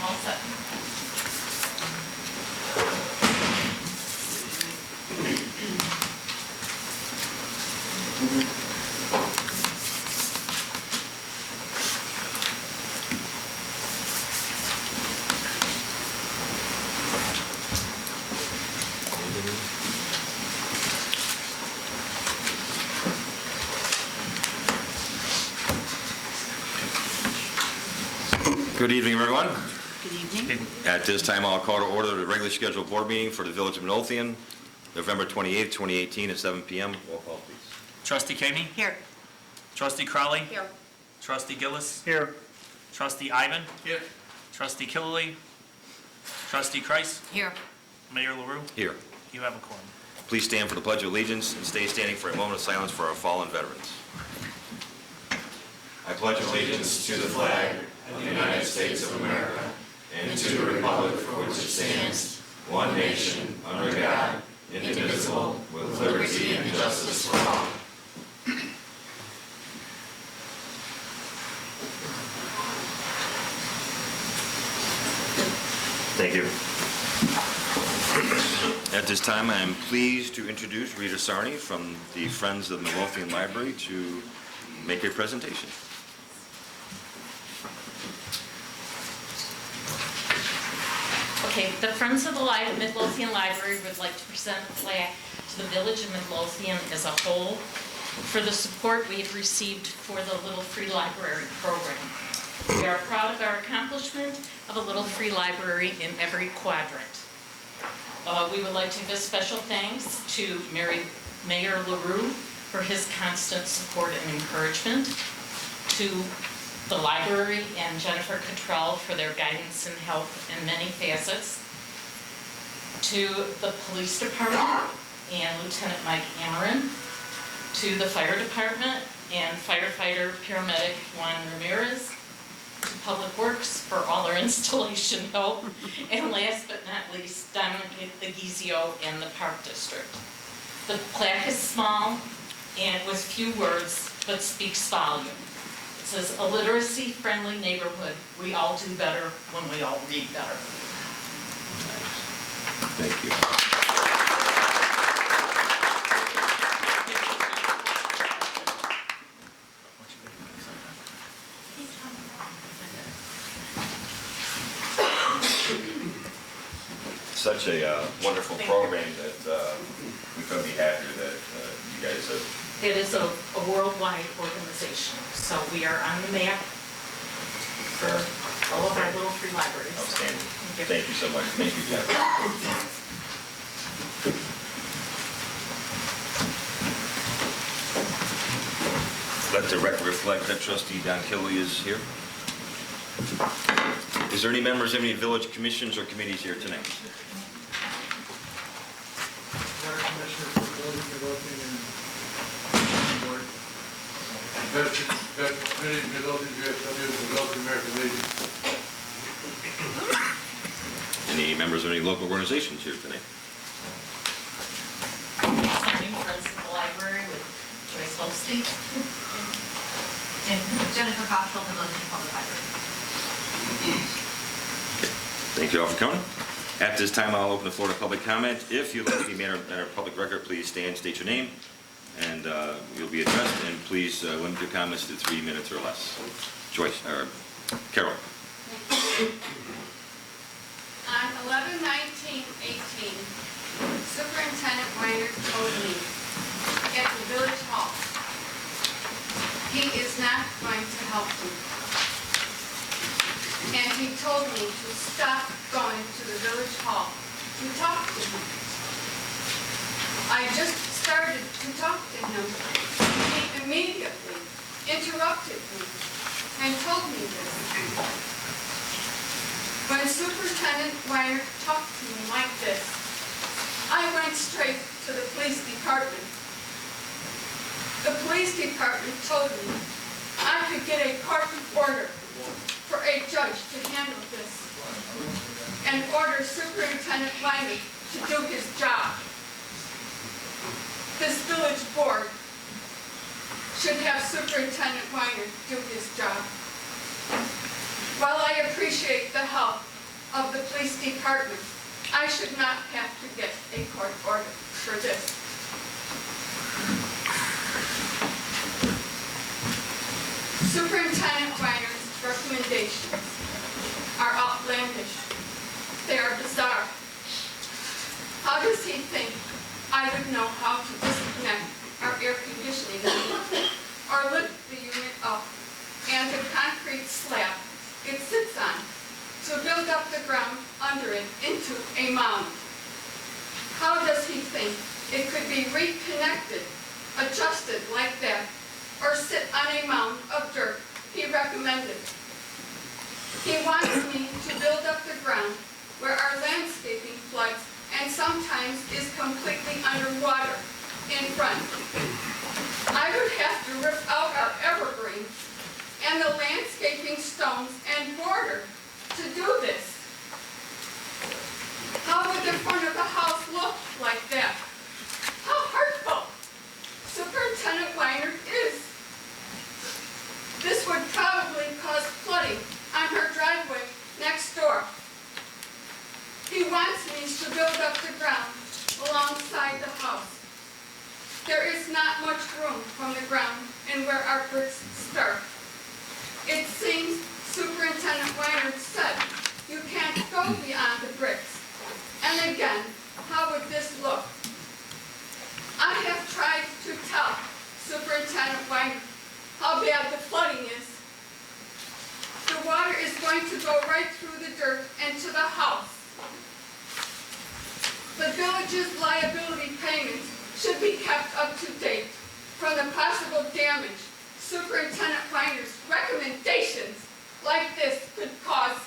All set. Good evening, everyone. Good evening. At this time, I'll call to order the regularly scheduled board meeting for the Village of Midlothian, November 28th, 2018 at 7 p.m. Roll call, please. Trustee Kaney? Here. Trustee Crowley? Here. Trustee Gillis? Here. Trustee Ivan? Here. Trustee Killelea? Trustee Kreis? Here. Mayor LaRue? Here. You have a quorum. Please stand for the Pledge of Allegiance and stay standing for a moment of silence for our fallen veterans. I pledge allegiance to the flag of the United States of America and to the republic for which it stands, one nation, under God, indivisible, with liberty and justice for all. Thank you. At this time, I am pleased to introduce Rita Sarney from the Friends of the Midlothian Library to make a presentation. Okay, the Friends of the Midlothian Library would like to present a plaque to the Village of Midlothian as a whole for the support we have received for the Little Free Library program. We are proud of our accomplishment of a little free library in every quadrant. We would like to give a special thanks to Mayor LaRue for his constant support and encouragement, to the library and Jennifer Cottrell for their guidance and help in many facets, to the police department and Lieutenant Mike Ameren, to the fire department and firefighter paramedic Juan Ramirez, to Public Works for all their installation help, and last but not least, Dominic Gizio and the Park District. The plaque is small and with few words, but speaks volume. It says, a literacy-friendly neighborhood. We all do better when we all read better. Thank you. Such a wonderful program that we couldn't be happier that you guys have. It is a worldwide organization, so we are on the map for all of our little free libraries. Outstanding. Thank you so much. Thank you, Jeff. Let the record reflect that Trustee Don Killelea is here. Is there any members of any village commissions or committees here tonight? Commissioner for Building, Midlothian, and Board. Committee, Midlothian, VFW, Midlothian American Legion. Any members of any local organizations here tonight? Starting Friends of the Library with Joyce Holstein. And Jennifer Cottrell, Midlothian Public Library. Thank you all for coming. At this time, I'll open the floor to public comment. If you'd like to be made a public record, please stand, state your name, and you'll be addressed. And please limit your comments to 3 minutes or less. Joyce, or Carol. On 11/19/18, Superintendent Weiner told me at the Village Hall, he is not going to help me. And he told me to stop going to the Village Hall to talk to him. I just started to talk to him. He immediately interrupted me and told me this. When Superintendent Weiner talked to me like this, I went straight to the police department. The police department told me I could get a court order for a judge to handle this and order Superintendent Weiner to do his job. This village board should have Superintendent Weiner do his job. appreciate the help of the police department. I should not have to get a court order for this. Superintendent Weiner's recommendations are outlandish. They are bizarre. How does he think I would know how to disconnect our air conditioning unit or lift the unit up and the concrete slab it sits on to build up the ground under it into a mound? How does he think it could be reconnected, adjusted like that, or sit on a mound of dirt he recommended? He wants me to build up the ground where our landscaping floods and sometimes is completely underwater in front. I would have to rip out our evergreens and the landscaping stones and border to do this. How would the front of the house look like that? How hurtful Superintendent Weiner is. This would probably cause flooding on her driveway next door. He wants me to build up the ground alongside the house. There is not much room from the ground and where our bricks start. It seems Superintendent Weiner said you can't go beyond the bricks. And again, how would this look? I have tried to tell Superintendent Weiner how bad the flooding is. The water is going to go right through the dirt and to the house. The village's liability payments should be kept up to date from the possible damage Superintendent Weiner's recommendations like this could cause.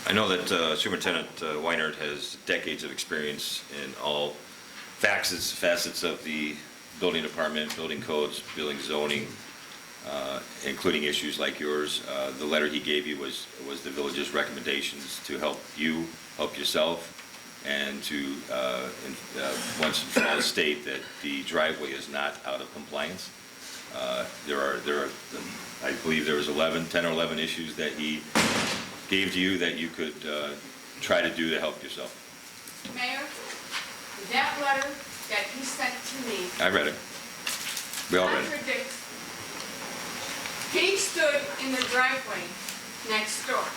I know that Superintendent Weiner has decades of experience in all facets of the building department, building codes, building zoning, including issues like yours. The letter he gave you was the village's recommendations to help you, help yourself, and to once and for all state that the driveway is not out of compliance. There are, I believe there was 10 or 11 issues that he gave to you that you could try to do to help yourself. Mayor, that letter that he sent to me I read it. We all read it. contradicts. He stood in the driveway next door,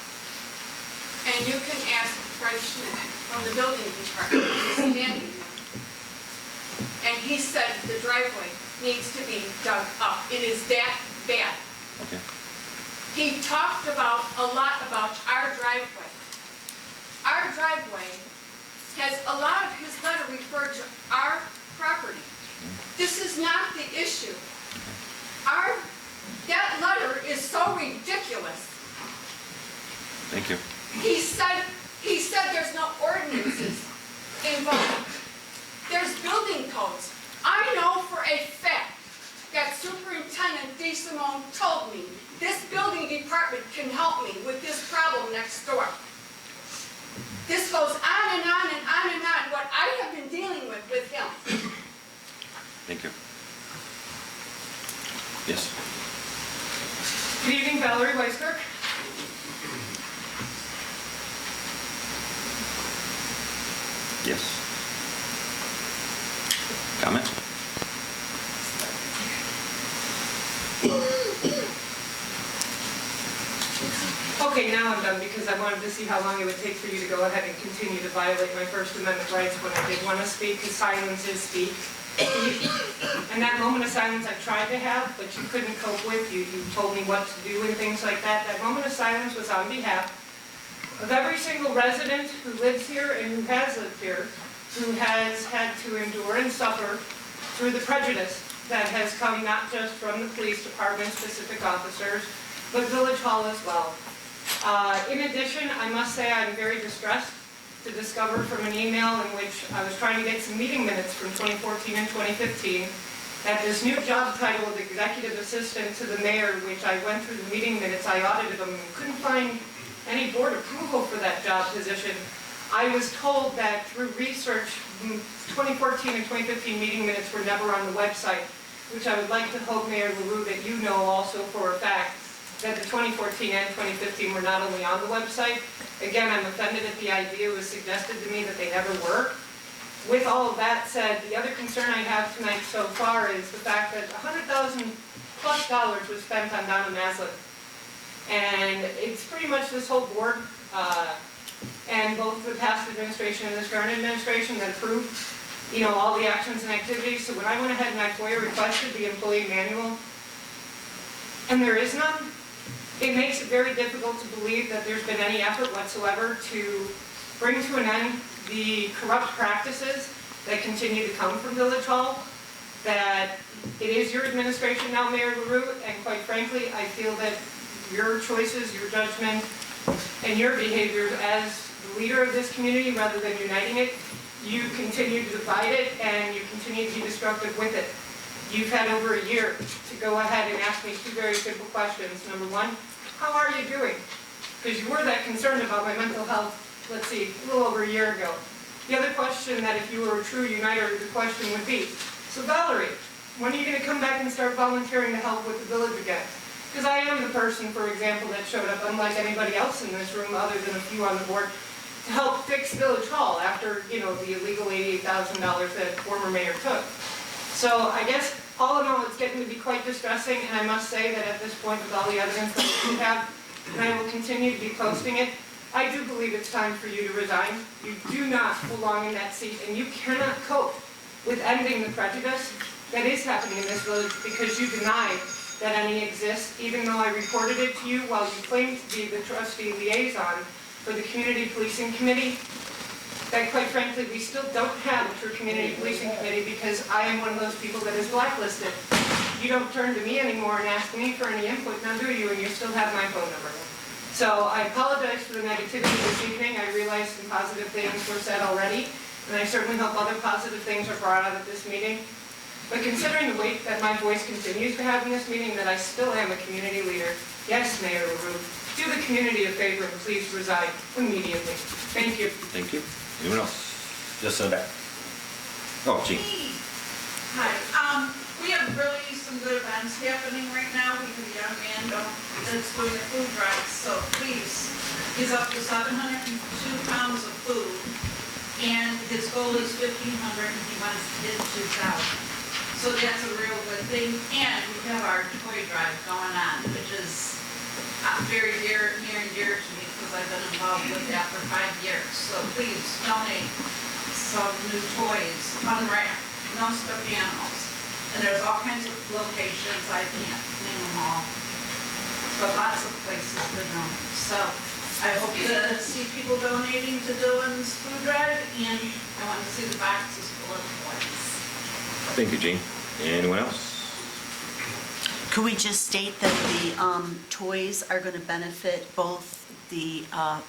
and you can ask Fred Schmidt from the building department, he's standing there. And he said the driveway needs to be dug up. It is that bad. Okay. He talked a lot about our driveway. Our driveway has a lot of his letter referred to our property. This is not the issue. That letter is so ridiculous. Thank you. He said there's no ordinances involved. There's building codes. I know for a fact that Superintendent DeSimone told me this building department can help me with this problem next door. This goes on and on and on and on, what I have been dealing with him. Thank you. Yes. Good evening, Valerie Weiskirk. Yes. Comment? Okay, now I'm done because I wanted to see how long it would take for you to go ahead and continue to violate my First Amendment rights when I did want to speak, because silence is speak. And that moment of silence I tried to have, but you couldn't cope with. You told me what to do and things like that. That moment of silence was on behalf of every single resident who lives here and who has lived here, who has had to endure and suffer through the prejudice that has come not just from the police department, specific officers, but Village Hall as well. In addition, I must say I'm very distressed to discover from an email in which I was trying to get some meeting minutes from 2014 and 2015 that this new job title of executive assistant to the mayor, which I went through the meeting minutes, I audited them and couldn't find any board approval for that job position. I was told that through research, 2014 and 2015 meeting minutes were never on the website, which I would like to hope, Mayor LaRue, that you know also for a fact that the 2014 and 2015 were not only on the website. Again, I'm offended at the idea it was suggested to me that they never were. With all of that said, the other concern I have tonight so far is the fact that $100,000+ was spent on Donna Maslin. And it's pretty much this whole board, and both the past administration and this current administration that approved, all the actions and activities. So when I went ahead and I FOIA requested the employee manual, and there is none, it makes it very difficult to believe that there's been any effort whatsoever to bring to an end the corrupt practices that continue to come from Village Hall, that it is your administration now, Mayor LaRue, and quite frankly, I feel that your choices, your judgment, and your behavior as the leader of this community, rather than uniting it, you continue to divide it and you continue to be destructive with it. You've had over a year to go ahead and ask me two very simple questions. Number one, how are you doing? Because you were that concerned about my mental health, let's see, a little over a year ago. The other question that if you were a true uniter, the question would be, so Valerie, when are you going to come back and start volunteering to help with the village again? Because I am the person, for example, that showed up, unlike anybody else in this room, other than a few on the board, to help fix Village Hall after, the illegal $88,000 that former mayor took. So I guess, all in all, it's getting to be quite distressing, and I must say that at this point, with all the evidence that we have, and I will continue to be posting it, I do believe it's time for you to resign. You do not belong in that seat, and you cannot cope with ending the prejudice that is happening in this village because you deny that any exists, even though I reported it to you while you claimed to be the trustee liaison for the Community Policing Committee, that quite frankly, we still don't have a true Community Policing Committee because I am one of those people that is blacklisted. You don't turn to me anymore and ask me for any input, now do you? And you still have my phone number. So I apologize for the negativity this evening. I realize some positive things were said already, and I certainly hope other positive things are brought out at this meeting. But considering the weight that my voice continues to have in this meeting, that I still am a community leader, yes, Mayor LaRue, do the community a favor and please resign immediately. Thank you. Thank you. Anyone else? Just in the back. Oh, Jean. Hi, we have really some good events happening right now. We have a young man that's doing a food drive, so please, he's up to 702 pounds of food, and his goal is 1,500, and he wants to hit 2,000. So that's a real good thing, and we have our toy drive going on, which is very near and dear to me because I've been involved with that for 5 years. So please donate some new toys, unwrapped, no stuffed animals. And there's all kinds of locations, I can't name them all, but lots of places to donate. So I hope to see people donating to Dylan's food drive, and I want to see the boxes full of toys. Thank you, Jean. Anyone else? Could we just state that the toys are going to benefit both of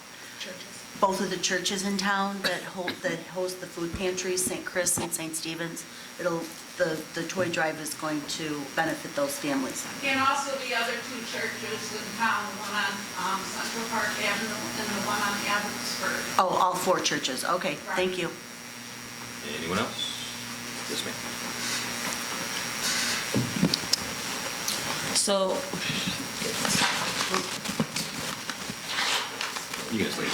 the churches in town that host the food pantries, St. Chris and St. Stephen's? The toy drive is going to benefit those families. And also the other two churches in town, the one on Central Park Avenue and the one on Abbotsford. Oh, all 4 churches. Okay, thank you. Anyone else? Yes, ma'am. So, You can stay.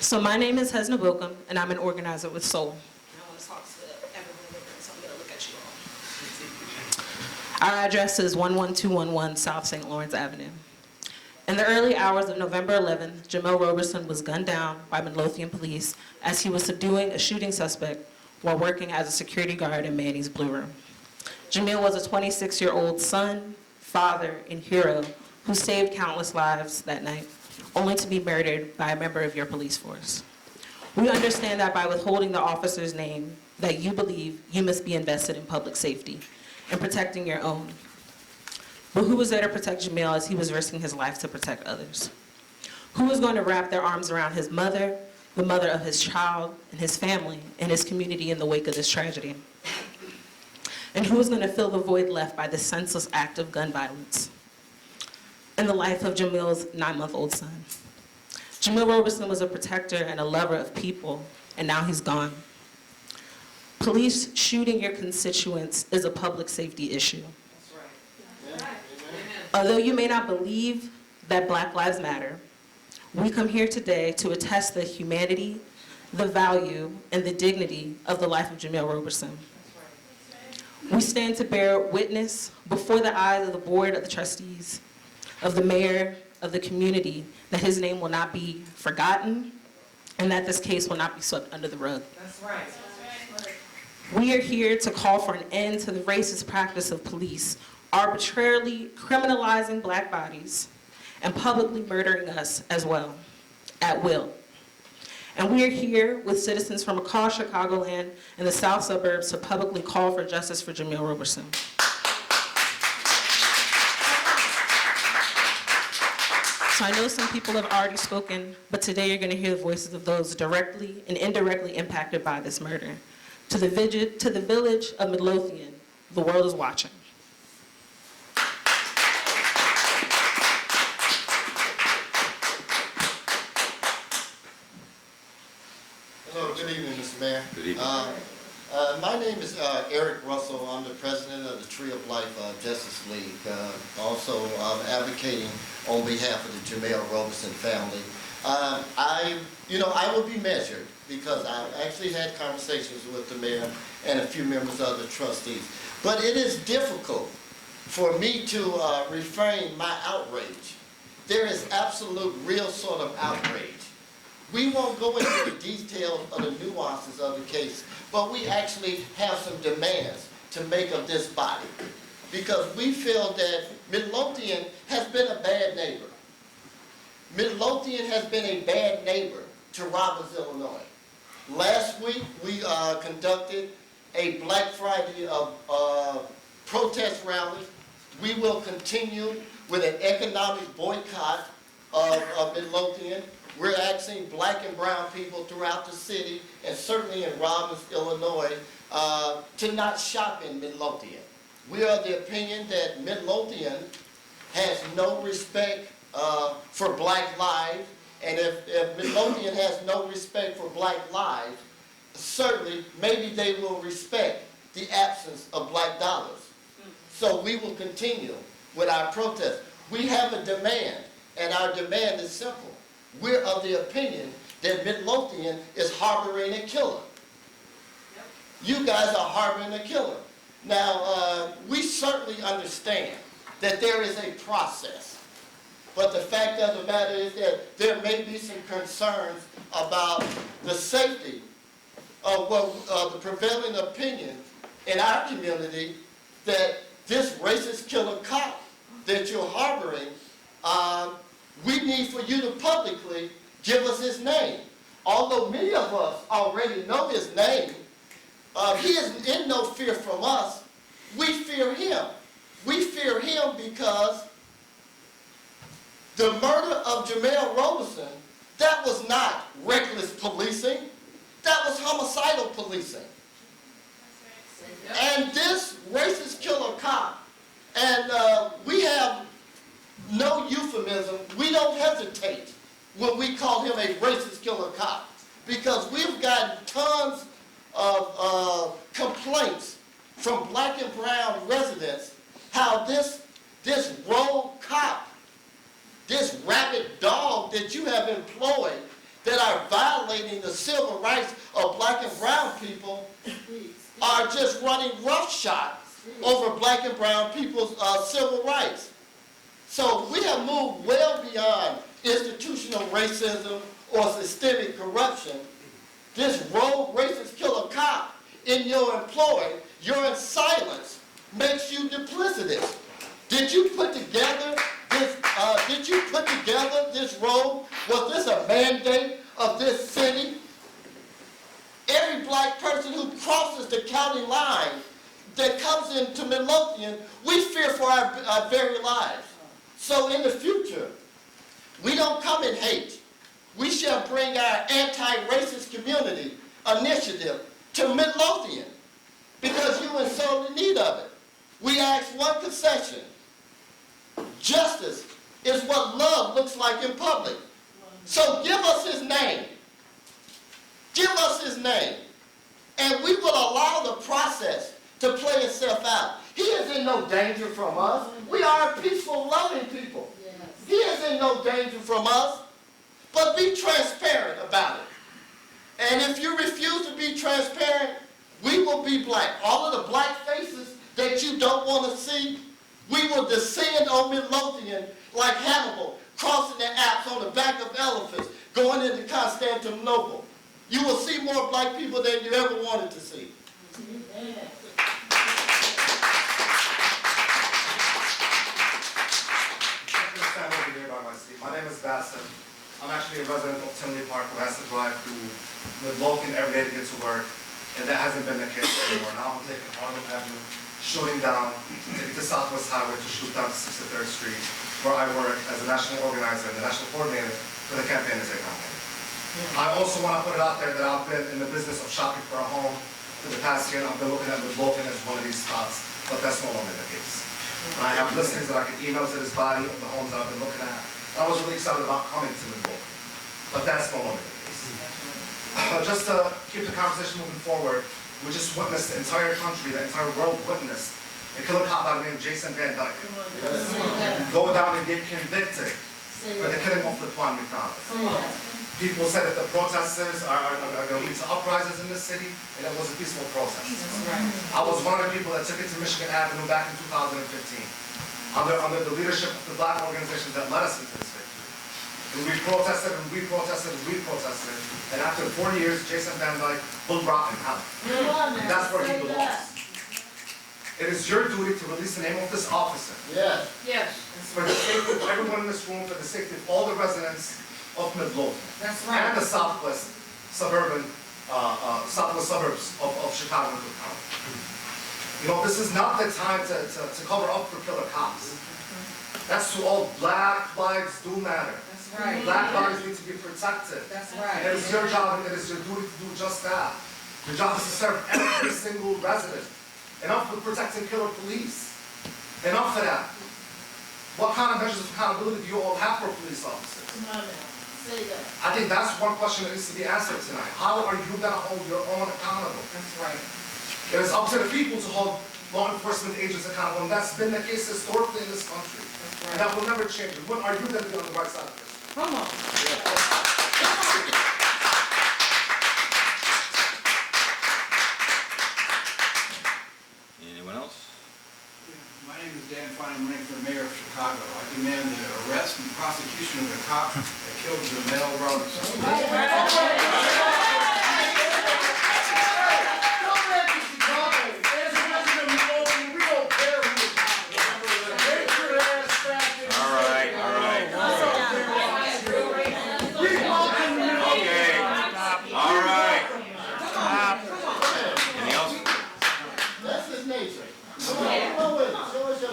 so my name is Hesna Wilkham, and I'm an organizer with Soul. I want to talk to everyone, so I'm going to look at you all. Our address is 11211 South St. Lawrence Avenue. In the early hours of November 11th, Jamel Roberson was gunned down by Midlothian police as he was subduing a shooting suspect while working as a security guard in Manny's Blue Room. Jamil was a 26-year-old son, father, and hero who saved countless lives that night, only to be murdered by a member of your police force. We understand that by withholding the officer's name, that you believe you must be invested in public safety and protecting your own. But who was there to protect Jamil as he was risking his life to protect others? Who was going to wrap their arms around his mother, the mother of his child, and his family, and his community in the wake of this tragedy? And who is going to fill the void left by this senseless act of gun violence in the life of Jamil's 9-month-old son? Jamil Roberson was a protector and a lover of people, and now he's gone. Police shooting your constituents is a public safety issue. That's right. Although you may not believe that Black Lives Matter, we come here today to attest the humanity, the value, and the dignity of the life of Jamil Roberson. We stand to bear witness before the eyes of the Board of the Trustees, of the Mayor, of the community, that his name will not be forgotten and that this case will not be swept under the rug. That's right. We are here to call for an end to the racist practice of police arbitrarily criminalizing Black bodies and publicly murdering us as well, at will. And we are here with citizens from across Chicagoland and the south suburbs to publicly call for justice for Jamil Roberson. So I know some people have already spoken, but today you're going to hear the voices of those directly and indirectly impacted by this murder. To the village of Midlothian, the world is watching. Hello, good evening, Mr. Mayor. Good evening. My name is Eric Russell. I'm the president of the Tree of Life Justice League. Also advocating on behalf of the Jamil Roberson family. I will be measured because I've actually had conversations with the mayor and a few members of the trustees. But it is difficult for me to refrain my outrage. There is absolute real sort of outrage. We won't go into the details of the nuances of the case, but we actually have some demands to make of this body. Because we feel that Midlothian has been a bad neighbor. Midlothian has been a bad neighbor to Robbins, Illinois. Last week, we conducted a Black Friday protest rally. We will continue with an economic boycott of Midlothian. We're asking Black and brown people throughout the city, and certainly in Robbins, Illinois, to not shop in Midlothian. We are of the opinion that Midlothian has no respect for Black lives, and if Midlothian has no respect for Black lives, certainly maybe they will respect the absence of Black dollars. So we will continue with our protest. We have a demand, and our demand is simple. We're of the opinion that Midlothian is harboring a killer. You guys are harboring a killer. Now, we certainly understand that there is a process. But the fact of the matter is that there may be some concerns about the safety of the prevailing opinion in our community that this racist killer cop that you're harboring, we need for you to publicly give us his name. Although many of us already know his name, he is in no fear from us. We fear him. We fear him because the murder of Jamil Roberson, that was not reckless policing. That was homicidal policing. And this racist killer cop, and we have no euphemism, we don't hesitate when we call him a racist killer cop, because we've gotten tons of complaints from Black and brown residents how this rogue cop, this rabid dog that you have employed that are violating the civil rights of Black and brown people are just running roughshod over Black and brown people's civil rights. So we have moved well beyond institutional racism or systemic corruption. This rogue racist killer cop in your employ, you're in silence, makes you duplicitous. Did you put together this? This rogue? Was this a mandate of this city? Every Black person who crosses the county line that comes into Midlothian, we fear for our very lives. So in the future, we don't come in hate. We shall bring our anti-racist community initiative to Midlothian because you're in so need of it. We ask one concession. Justice is what love looks like in public. So give us his name. Give us his name. And we will allow the process to play itself out. He is in no danger from us. We are a peaceful, loving people. He is in no danger from us. But be transparent about it. And if you refuse to be transparent, we will be black. All of the black faces that you don't want to see, we will descend on Midlothian like Hannibal, crossing the Alps on the back of elephants, going into Constantinople. You will see more black people than you ever wanted to see. Stand over here by my seat. My name is Bassett. I'm actually a resident of Tinley Park who has to drive to Midlothian every day to get to work, and that hasn't been the case anymore. Now I'm taking Harlem Avenue, shooting down, taking the Southwest Highway to shoot down to 63rd Street, where I work as a national organizer and the national coordinator for the Campaign is a campaign. I also want to put it out there that I've been in the business of shopping for a home for the past year, and I've been looking at Midlothian as one of these spots, but that's no longer the case. And I have listings that I can email to this body of the homes that I've been looking at. I was really excited about coming to Midlothian, but that's no longer the case. Just to keep the conversation moving forward, we just witnessed the entire country, the entire world witnessed a killer cop by the name of Jason Van Dyke go down and get convicted for the killing of Laquan McDonald. People said that the protesters are going to lead to uprisings in this city, and it was a peaceful protest. I was one of the people that took it to Michigan Avenue back in 2015, under the leadership of the black organizations that led us into this victory. And we protested, and we protested, and we protested, and after 4 years, Jason Van Dyke will rot in hell. And that's where he belongs. It is your duty to release the name of this officer. Yes. Yes. For the safety of everyone in this room, for the safety of all the residents of Midlothian. That's And the southwest suburbs of Chicago and Cook County. You know, this is not the time to cover up for killer cops. That's to all black lives do matter. That's right. Black lives need to be protected. That's And right. it is your job and it is your duty to do just that. Your job is to serve every single resident. Enough with protecting killer police. Enough of that. What kind of measures of accountability do you all have for police officers? I think that's one question that needs to be answered tonight. How are you going to hold your own accountable? That's right. It is up to the people to hold law enforcement agents accountable, and that's been the case historically in this country. And that will never change. When are you going to be on the right side of this? Come on. Anyone else? My name is Dan Fine. I'm running for mayor of Chicago. I demand the arrest and prosecution of the cop that killed Jamel Robertson.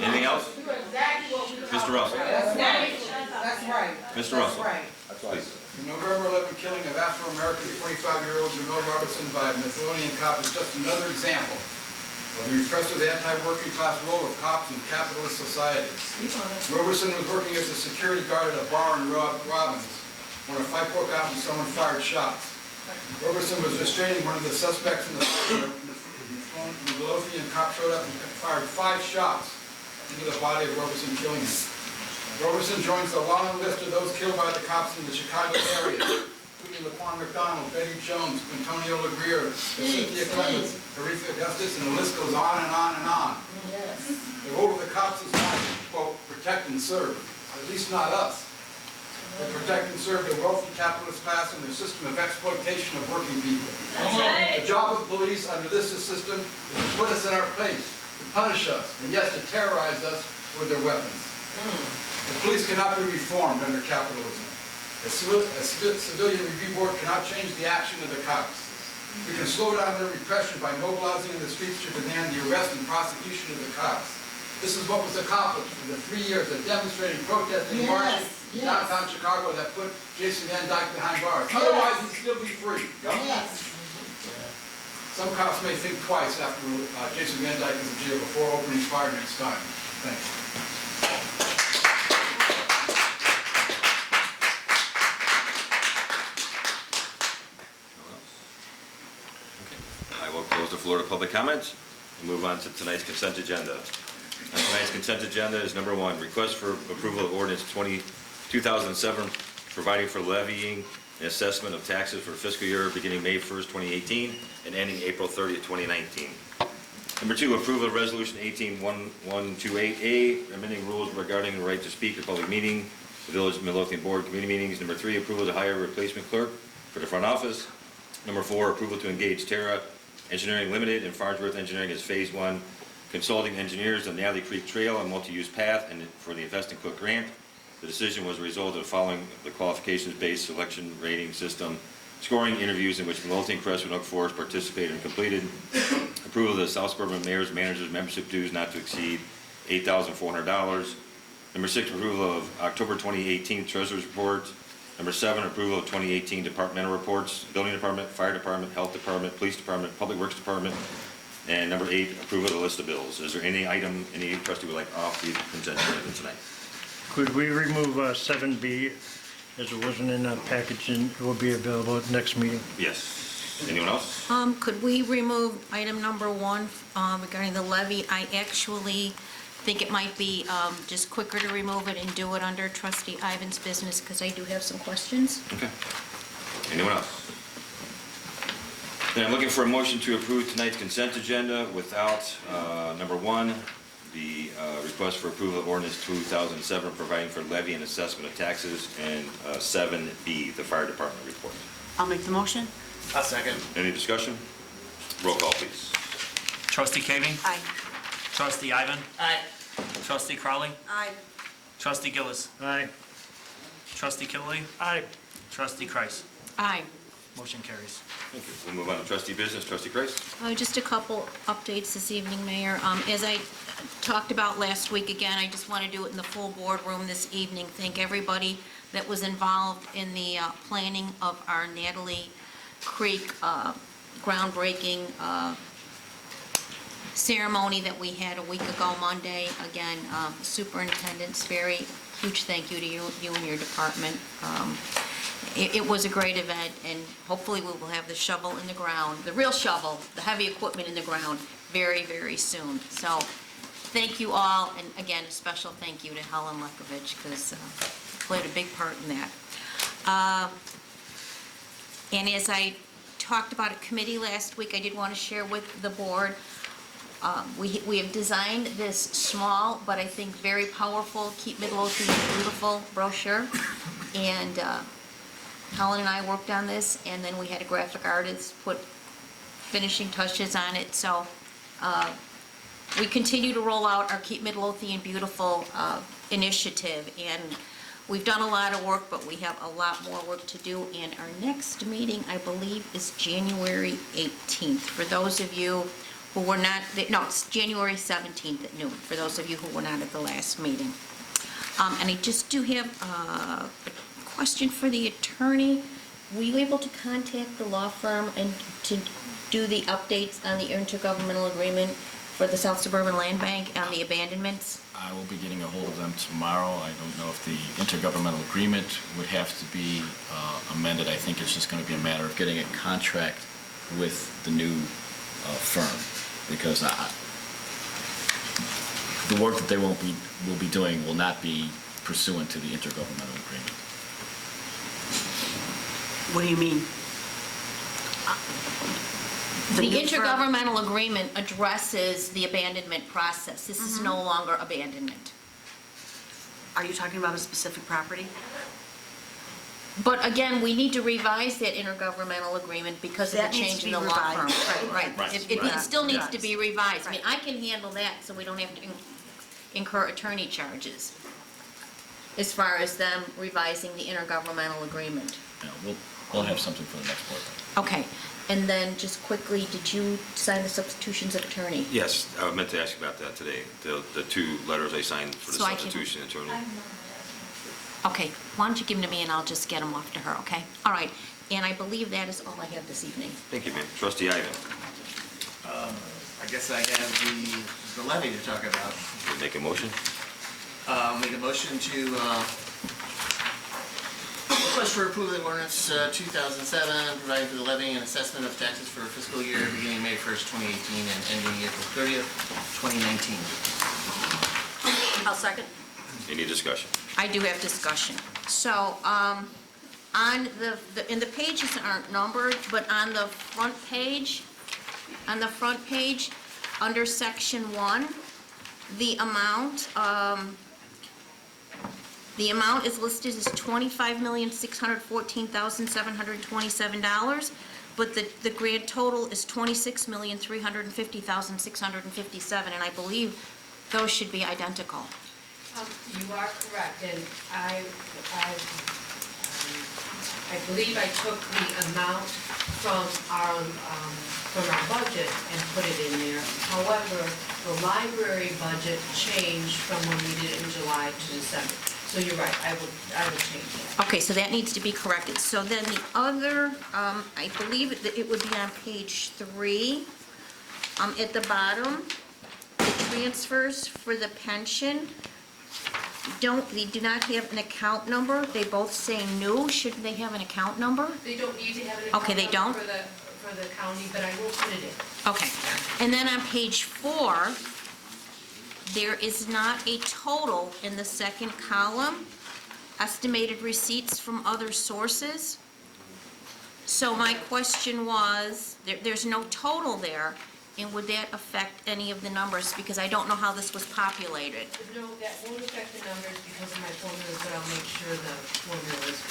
Anything else? Mr. Russell. That's right. Mr. Russell. The November 11 killing of Afro-American 25-year-old Jamel Robertson by a Midlothian cop is just another example of the repressive anti-working class role of cops in capitalist societies. Robertson was working as a security guard at a bar in Robbins when a fight broke out and someone fired shots. Robertson was restraining one of the suspects in the fight. The Midlothian cop showed up and fired 5 shots into the body of Robertson, killing him. Robertson joins the long list of those killed by the cops in the Chicago area, including Laquan McDonald, Betty Jones, Antonio LaGrier, Cynthia Clemens, Aretha Augustus, and the list goes on and on and on. The role of the cops is not to, quote, protect and serve, at least not us. They protect and serve the wealthy capitalist class and their system of exploitation of working people. The job of the police under this system is to put us in our place, to punish us, and yes, to terrorize us with their weapons. The police cannot be reformed under capitalism. A civilian review board cannot change the action of the cops. We can slow down their repression by mobilizing in the streets to demand the arrest and prosecution of the cops. This is what was accomplished in the 3 years of demonstrating, protesting, marching in downtown Chicago that put Jason Van Dyke behind bars. Otherwise, he'd still be free. Some cops may think twice after Jason Van Dyke is in jail before opening fire next time. Thanks. I will close the floor to public comments. We'll move on to tonight's consent agenda. On tonight's consent agenda is number 1, request for approval of ordinance 2007, providing for levying and assessment of taxes for fiscal year beginning May 1st, 2018, and ending April 30th, 2019. Number 2, approval of resolution 18-1128A, amending rules regarding the right to speak at public meeting, the Village of Midlothian Board committee meetings. Number 3, approval to hire a replacement clerk for the front office. Number 4, approval to engage Terra Engineering Limited and Farnsworth Engineering as Phase 1 consulting engineers on Natalie Creek Trail and multi-use path and for the Invest and Cook grant. The decision was a result of following the qualifications-based selection rating system scoring interviews in which Midlothian, Crestwood, and Oak Forest participated and completed. Approval of the South Suburban Mayor's Managers membership dues not to exceed $8,400. Number 6, approval of October 2018 Treasurer's Report. Number 7, approval of 2018 departmental reports, Building Department, Fire Department, Health Department, Police Department, Public Works Department. And number 8, approval of the list of bills. Is there any item, any trustee would like off the consent agenda tonight? Could we remove 7B as it wasn't in a package and it will be available at next meeting? Yes. Anyone else? Could we remove item number 1 regarding the levy? I actually think it might be just quicker to remove it and do it under Trustee Ivan's business because I do have some questions. Okay. Anyone else? Then I'm looking for a motion to approve tonight's consent agenda without number 1, the request for approval of ordinance 2007 providing for levy and assessment of taxes, and 7B, the fire department report. I'll make the motion. I'll second. Any discussion? Roll call, please. Trustee Koving? Aye. Trustee Ivan? Aye. Trustee Crowley? Aye. Trustee Gillis? Aye. Trustee Killily? Aye. Trustee Kreis? Aye. Motion carries. Thank you. We'll move on to trustee business. Trustee Kreis? Just a couple updates this evening, Mayor. As I talked about last week, again, I just want to do it in the full boardroom this evening. Thank everybody that was involved in the planning of our Natalie Creek groundbreaking ceremony that we had a week ago Monday. Again, superintendent's very huge thank you to you and your department. It was a great event, and hopefully we will have the shovel in the ground, the real shovel, the heavy equipment in the ground very, very soon. So thank you all, and again, a special thank you to Helen Lekovich because played a big part in that. And as I talked about at committee last week, I did want to share with the board, we have designed this small, but I think very powerful, Keep Midlothian Beautiful brochure. And Helen and I worked on this, and then we had a graphic artist put finishing touches on it. So we continue to roll out our Keep Midlothian Beautiful initiative, and we've done a lot of work, but we have a lot more work to do. And our next meeting, I believe, is January 18th. For those of you who were not, no, it's January 17th at noon, for those of you who were not at the last meeting. And I just do have a question for the attorney. Were you able to contact the law firm and to do the updates on the intergovernmental agreement for the South Suburban Land Bank on the abandonments? I will be getting a hold of them tomorrow. I don't know if the intergovernmental agreement would have to be amended. I think it's just going to be a matter of getting a contract with the new firm, because the work that they will be doing will not be pursuant to the intergovernmental agreement. What do you mean? The new firm- intergovernmental agreement addresses the abandonment process. This is no longer abandonment. Are you talking about a specific property? But again, we need to revise that intergovernmental agreement because of the That needs change to in be the law firm. revised. Right. Right. It still needs to Right. be revised. I mean, Right. I can handle that so we don't have to incur attorney charges as far as them revising the intergovernmental agreement. Yeah, we'll have something for the next board. Okay, and then just quickly, did you sign the substitutions of attorney? Yes, I meant to ask you about that today. The 2 letters I signed for the So I can- substitution attorney. Okay, why don't you give them to me and I'll just get them off to her, okay? All right, and I believe that is all I have this evening. Thank you, ma'am. Trustee Ivan, I guess I have the levy to talk about. make a motion. Make a motion to Request for approval of ordinance 2007, providing for the levying and assessment of taxes for fiscal year beginning May 1st, 2018 and ending April 30th, 2019. I'll second. Any discussion? I do have discussion. So, on and the pages aren't numbered, but on the front page, under section 1, the amount is listed as $25,614,727, but the grand total is $26,350,657, and I believe those should be identical. You are correct, and I believe I took the amount from our budget and put it in there. However, the library budget changed from when we did it in July to December. So you're right, I will change that. Okay, so that needs to be corrected. So then the other, I believe that it would be on page 3, at the bottom, the transfers for the pension, they do not have an account number. They both say new. Shouldn't they have an account number? They don't need to have an Okay, they account don't? number for the county, but I will put it in. Okay. And then on page 4, there is not a total in the second column, estimated receipts from other sources. So my question was, there's no total there, and would that affect any of the numbers? Because I don't know how this was populated. No, that won't affect the numbers because of my formulas, but I'll make sure the formula is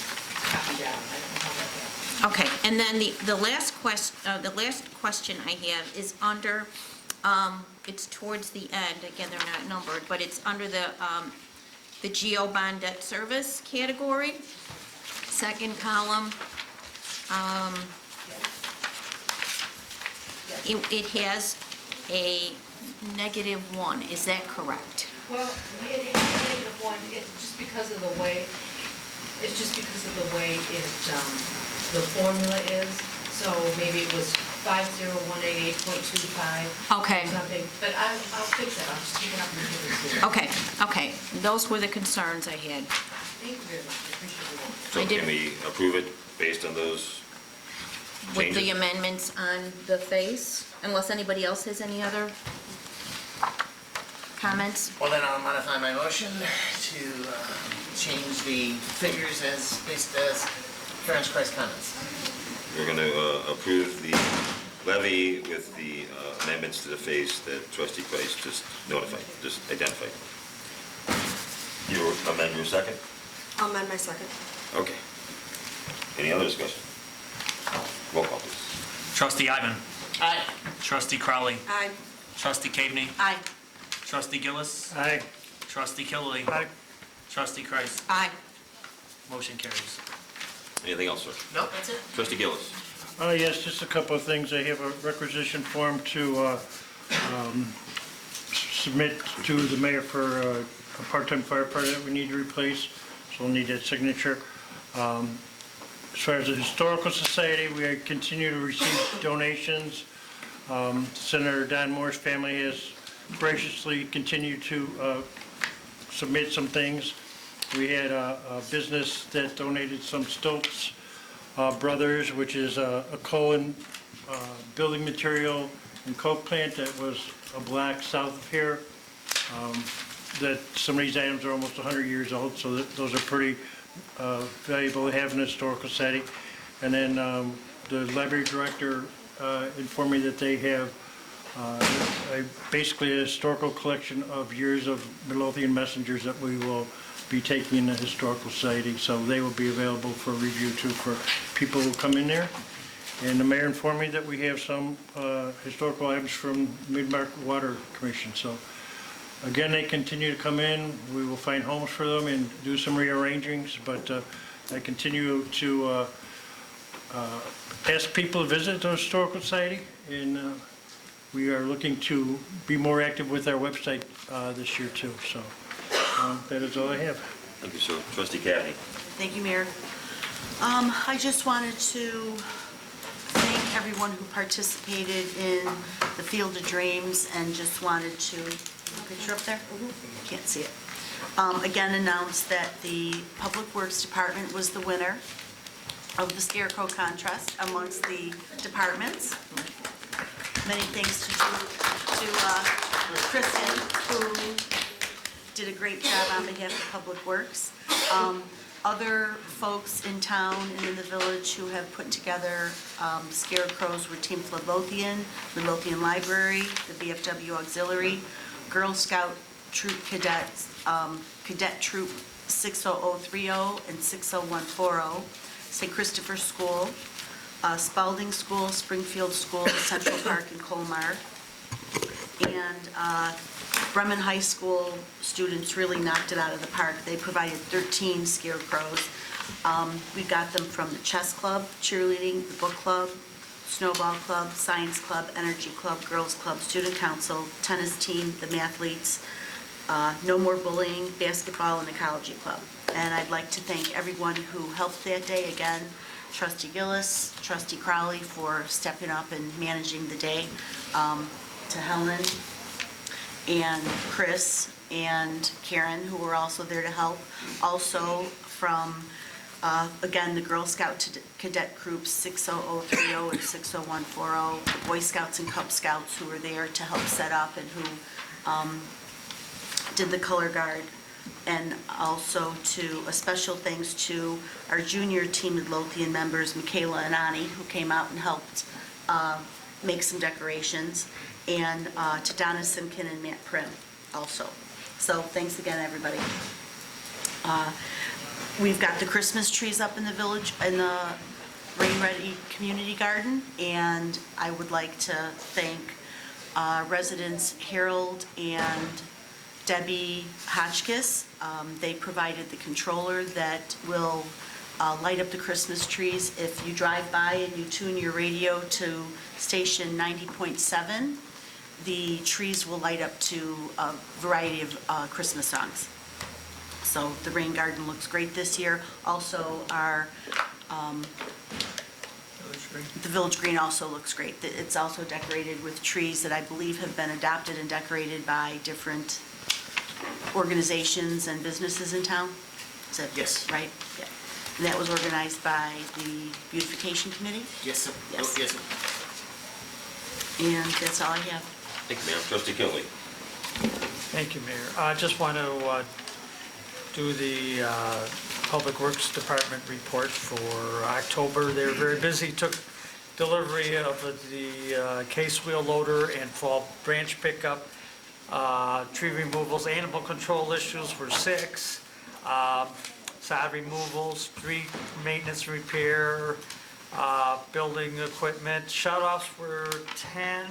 copied out. I don't know how that happens. Okay, and then the last question I have is under, it's towards the end, again, they're not numbered, but it's under the GO bond debt service category, second column. It has a -1, is that correct? Well, it has a -1, it's just because of the way the formula is, so maybe it was 50188.25. Okay. Or something, but I'll fix it, I'll just keep it up and give it to you. Okay, those were the concerns I had. Thank you very much, I appreciate it. So can we approve it based on those With the changes? amendments on the face, unless anybody else has any other comments? Well, then I'll modify my motion to change the figures as based as Franz Christ comments. We're going to approve the levy with the amendments to the face that Trustee Price just identified. You amend your second? I'll amend my second. Okay. Any other discussion? Roll call, please. Trustee Ivan. Aye. Trustee Crowley. Aye. Trustee Caveney. Aye. Trustee Gillis. Aye. Trustee Killelly. Aye. Trustee Kreis. Aye. Motion carries. Anything else, sir? No, that's it. Trustee Gillis. Yes, just a couple of things. I have a requisition form to submit to the mayor for a part-time firefighter that we need to replace, so we'll need that signature. As far as the Historical Society, we continue to receive donations. Senator Don Moore's family has graciously continued to submit some things. We had a business that donated some Stokes Brothers, which is a coal and building material and coke plant that was a black south of here. That some of these items are almost 100 years old, so those are pretty valuable to have in the Historical Society. And then the library director informed me that they have basically a historical collection of years of Midlothian messengers that we will be taking in the Historical Society, so they will be available for review too for people who come in there. And the mayor informed me that we have some historical items from Mid-Mark Water Commission. So again, they continue to come in. We will find homes for them and do some rearrangings, but I continue to ask people to visit the Historical Society, and we are looking to be more active with our website this year too. So that is all I have. Thank you, sir. Trustee Cavaney. Thank you, Mayor. I just wanted to thank everyone who participated in the Field of Dreams and just wanted to, picture up there? Can't see it. Again, announce that the Public Works Department was the winner of the Scarecrow contest amongst the departments. Many thanks to Kristen, who did a great job on behalf of Public Works. Other folks in town and in the village who have put together scarecrows were Team Midlothian, Midlothian Library, the VFW Auxiliary, Girl Scout Troop Cadets, Cadet Troop 60030 and 60140, St. Christopher School, Spalding School, Springfield School, Central Park, and Colmar. And Bremen High School students really knocked it out of the park. They provided 13 scarecrows. We got them from the chess club, cheerleading, the book club, snowball club, science club, energy club, girls club, student council, tennis team, the mathletes, no more bullying, basketball, and ecology club. And I'd like to thank everyone who helped that day. Again, Trustee Gillis, Trustee Crowley for stepping up and managing the day, to Helen and Chris and Karen, who were also there to help. Also from, again, the Girl Scout Cadet Groups 60030 and 60140, the Boy Scouts and Cub Scouts who were there to help set up and who did the color guard. And also to a special thanks to our junior Team Midlothian members, Michaela and Ani, who came out and helped make some decorations, and to Donna Simkin and Matt Prim also. So thanks again, everybody. We've got the Christmas trees up in the village, in the Rain Ready Community Garden, and I would like to thank residents Harold and Debbie Hotchkiss. They provided the controller that will light up the Christmas trees. If you drive by and you tune your radio to station 90.7, the trees will light up to a variety of Christmas songs. So the rain garden looks great this year. Also, our the Village Green also looks great. It's also decorated with trees that I believe have been adopted and decorated by different organizations and businesses in town. Is that Yes. right? Yeah. And that was organized by the Beautification Committee? Yes, sir. Yes. Yes, sir. And that's all I have. Thank you, ma'am. Trustee Kelly. Thank you, Mayor. I just want to do the Public Works Department report for October. They were very busy, took delivery of the case wheel loader and fall branch pickup. Tree removals, animal control issues were 6. Sod removals, street maintenance repair, building equipment, shut-offs were 10.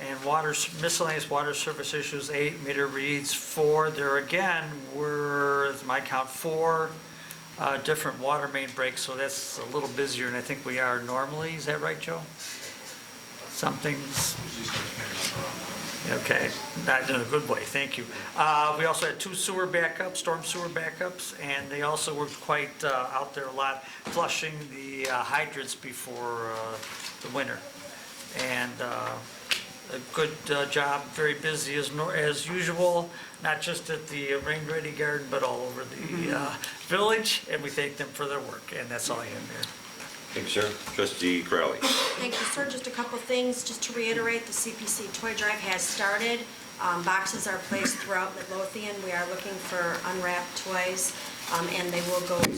And miscellaneous water service issues, 8, meter reads, 4. There again were, as my count, 4 different water main breaks, so that's a little busier than I think we are normally. Is that right, Joe? Something's, okay, not in a good way, thank you. We also had 2 sewer backups, storm sewer backups, and they also were quite out there a lot, flushing the hydrants before the winter. And a good job, very busy as usual, not just at the Rain Ready Garden, but all over the village, and we thank them for their work, and that's all I have there. Thank you, sir. Trustee Crowley. Thank you, sir. Just a couple things, just to reiterate, the CPC toy drive has started. Boxes are placed throughout Midlothian. We are looking for unwrapped toys, and they will go to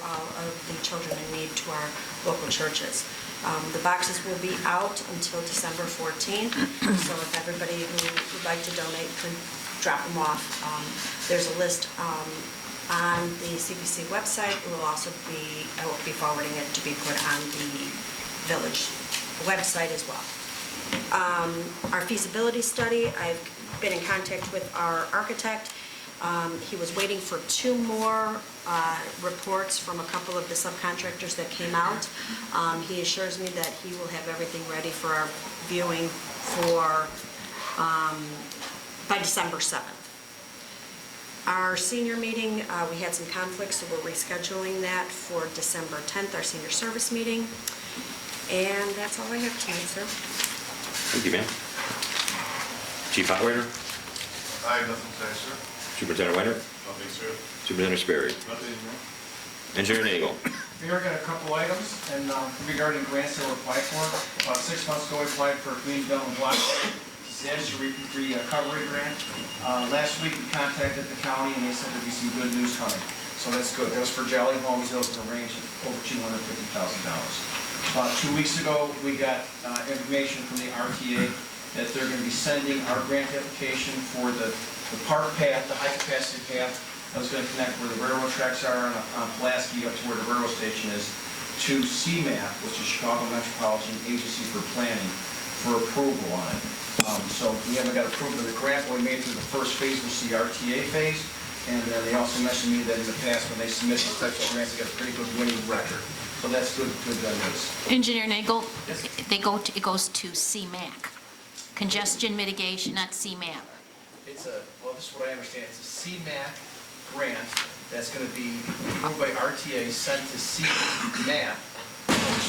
all of the children in need to our local churches. The boxes will be out until December 14th, so if everybody who would like to donate could drop them off. There's a list on the CPC website. It will also be, I will be forwarding it to be put on the village website as well. Our feasibility study, I've been in contact with our architect. He was waiting for 2 more reports from a couple of the subcontractors that came out. He assures me that he will have everything ready for our viewing for by December 7th. Our senior meeting, we had some conflicts, so we're rescheduling that for December 10th, our senior service meeting. And that's all I have tonight, sir. Thank you, ma'am. Chief Operator. I have nothing to say, sir. Superintendent Weiner? Nothing, sir. Superintendent Sperry? Nothing, Engineer Nagel? Mayor, got a couple items, and regarding grants that were applied for. About 6 months ago, we applied for a community development block grant, disaster recovery grant. Last week, we contacted the county, and they said there'd be some good news coming. So that's good. That was for Jolly Homes, that was in a range of over $250,000. About 2 weeks ago, we got information from the RTA that they're going to be sending our grant application for the park path, the high-capacity path, that was going to connect where the railroad tracks are on Pulaski up to where the railroad station is, to CMAP, which is Chicago Metropolitan Agency for Planning, for approval on it. So we haven't got approval of the grant, but we made it through the first phase, which is the RTA phase. And they also mentioned to me that in the past, when they submit these types of grants, they got a pretty good winning record. So that's good news. Engineer Nagel, Yes. it goes to CMAC, congestion mitigation, not CMAP. It's well, this is what I understand, it's a CMAC grant that's going to be approved by RTA, sent to CMAP.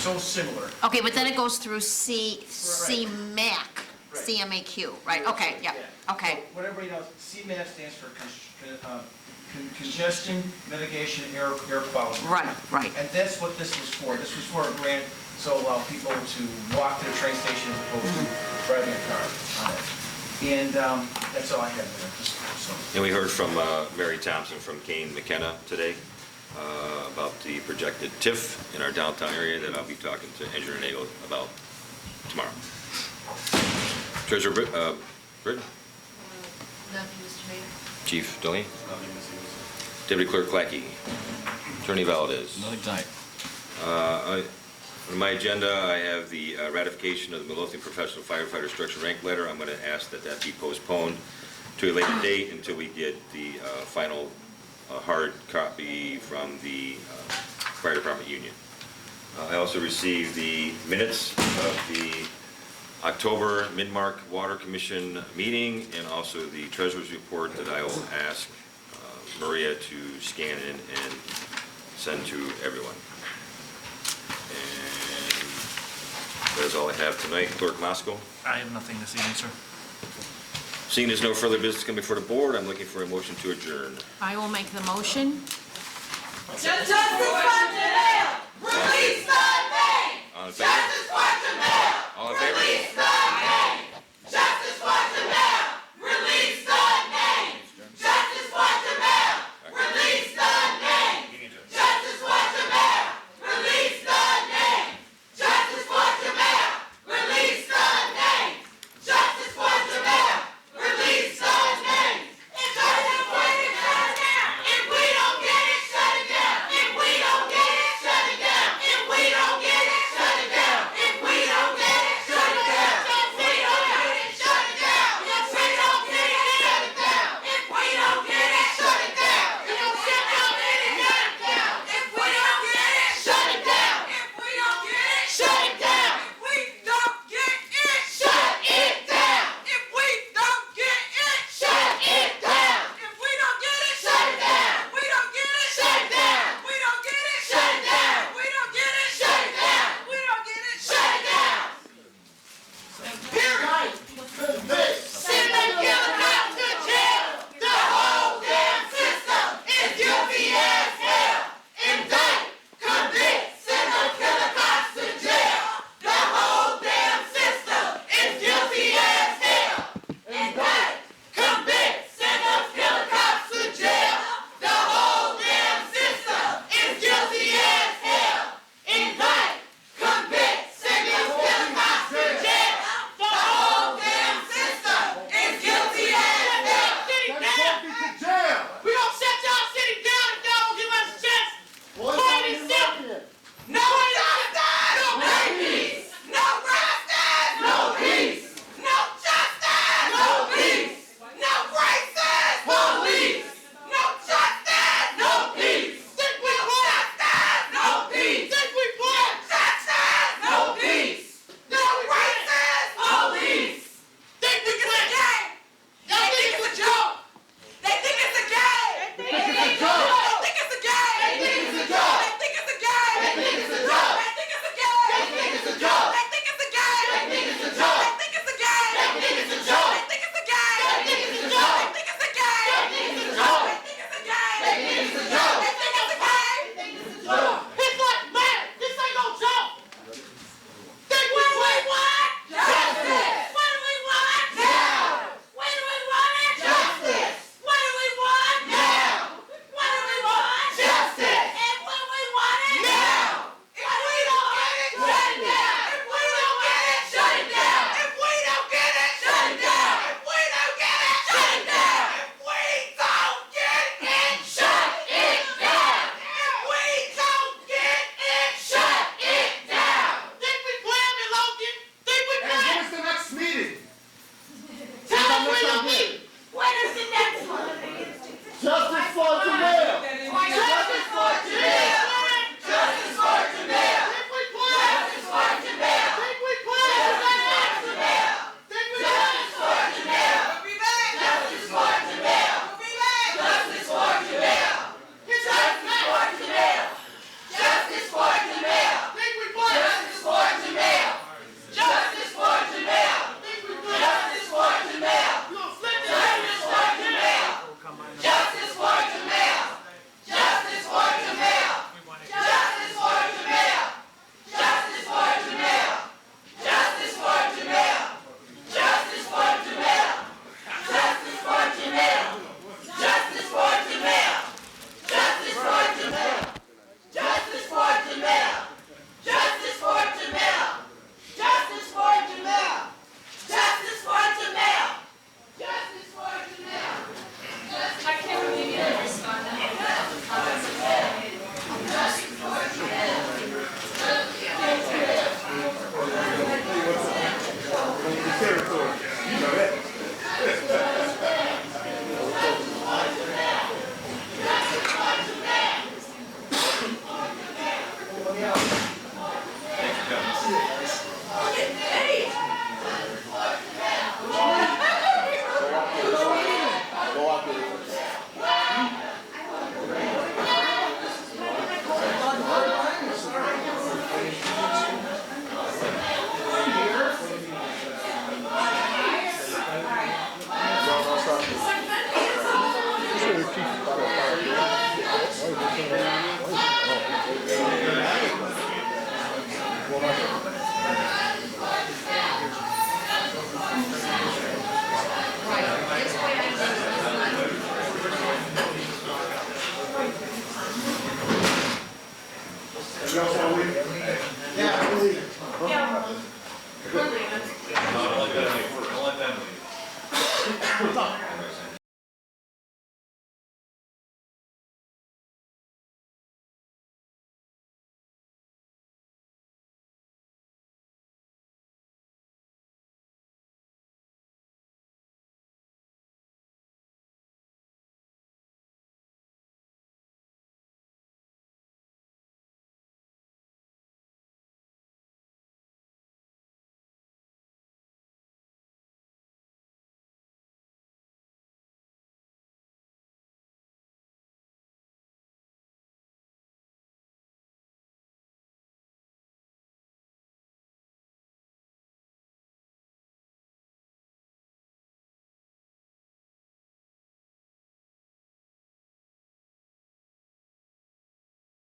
So similar. Okay, but then it goes through CMAC, CMAQ, right? Okay, yeah, okay. What everybody knows, CMAP stands for Congestion Mitigation Air Quality. Right. And that's what this was for. This was for a grant to allow people to walk to the train station as opposed to driving a car on it. And that's all I have there. So. And we heard from Mary Thompson from Kane McKenna today about the projected TIF in our downtown area that I'll be talking to Engineer Nagel about tomorrow. Treasurer Britton? Nothing, Mr. Mayor. Chief Delaney? Deputy Clerk Clackey? Attorney Valdez? Nothing tonight. On my agenda, I have the ratification of the Midlothian Professional Firefighter Structure Rank Letter. I'm going to ask that that be postponed to a later date until we get the final hard copy from the Fire Department Union. I also received the minutes of the October Mid-Mark Water Commission meeting and also the Treasurer's report that I will ask Maria to scan in and send to everyone. That is all I have tonight. Clerk Mosco? I have nothing this evening, sir. Seeing there's no further business coming before the board, I'm looking for a motion to adjourn. I will make the motion. Justice for Janelle! Release the name! All in favor? Justice for Janelle! All in favor? Release the